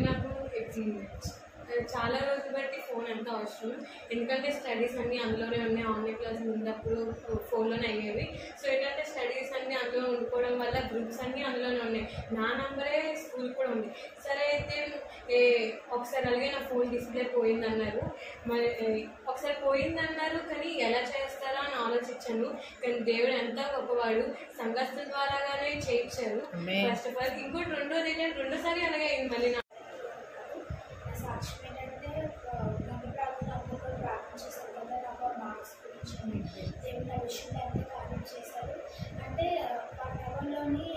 నాకు చాలా రోజులు బట్టి ఫోన్ ఎంత అవసరం, ఎందుకంటే స్టడీస్ అన్నీ అందులోనే ఉన్నాయి. ఆన్లైన్ క్లాసులు ఉన్నప్పుడు ఫోన్లోనే అయ్యేవి. సో ఏంటంటే స్టడీస్ అన్నీ అందులో ఉండిపోవడం వల్ల గ్రూప్స్ అన్నీ అందులోనే ఉన్నాయి. నా నంబరే స్కూల్ కూడా ఉంది. సరే అయితే ఒకసారి అలాగే నా ఫోన్ డిస్ప్లే పోయిందన్నారు. మరి ఒకసారి పోయిందన్నారు, కానీ ఎలా చేస్తారా అని ఆలోచించాను. కానీ దేవుడు ఎంత గొప్పవాడు, సంఘస్థుల ద్వారాగానే చేయించారు ఫస్ట్ ఆఫ్ ఆల్. ఇంకోటి రెండోది ఏంటంటే రెండోసారి అలాగే అయింది మళ్ళీ. సాక్ష్యం ఏంటంటే గంట ప్రార్థన ప్రార్థన చేశారు కదా, నాకు మార్క్స్ గురించి దేవుడు నా విషయంలో ఎంత కార్యం చేశారు అంటే 1 అవర్లోని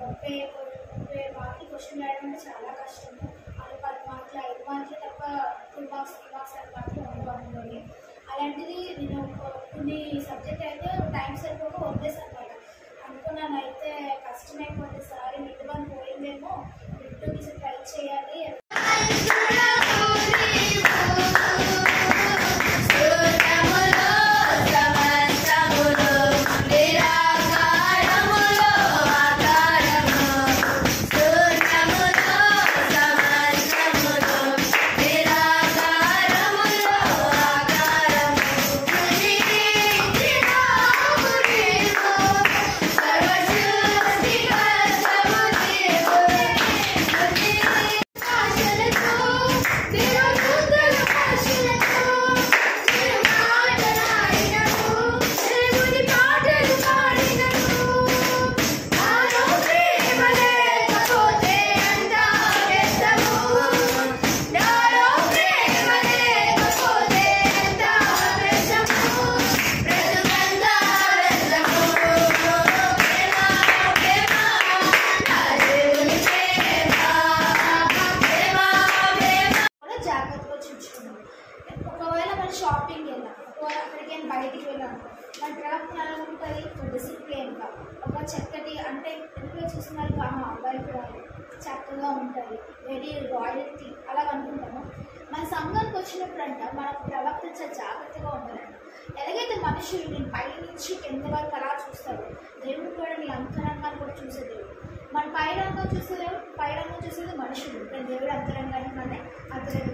30 మార్కులు క్వశ్చన్ రాయడం అంటే చాలా కష్టము. అది 10 మార్కులు 5 మార్కులు తప్ప 2 మార్క్స్ 3 మార్క్స్ 5 మార్కులు ఉండవు అందులోని. అలాంటిది నేను కొన్ని సబ్జెక్ట్ అయితే టైం సరిపోక వదిలేసాను అనమాట. అనుకున్నాను అయితే కష్టమైపోతే సారీ నిద్రని పోయిందేమో, నిద్ర ట్రై చేయాలి. షాపింగ్ వెళ్ళాం, అక్కడికి బయటికి వెళ్ళాను. మన ప్రవర్తన ఎలా ఉంటుంది, డిసిప్లిన్గా ఒక చక్కటి అంటే ఎందుకు చూస్తున్నారు అబ్బాయి కూడా చక్కగా ఉంటుంది, వెరీ రాయల్టీ అలా అనుకుంటాము. మన సంఘానికి వచ్చినప్పుడు అంట మనం ప్రవర్తించే జాగ్రత్తగా ఉండాలంట. ఎలాగైతే మనుషులు నేను పై నుంచి కింద వరకు అలా చూస్తారు, దేవుడు కూడా నీ అంతరంగాన్ని కూడా చూసే దేవుడు. మన పైరంగం చూసేది మనుషులు, కానీ దేవుడు అంతరంగాన్ని మన అంతరంగం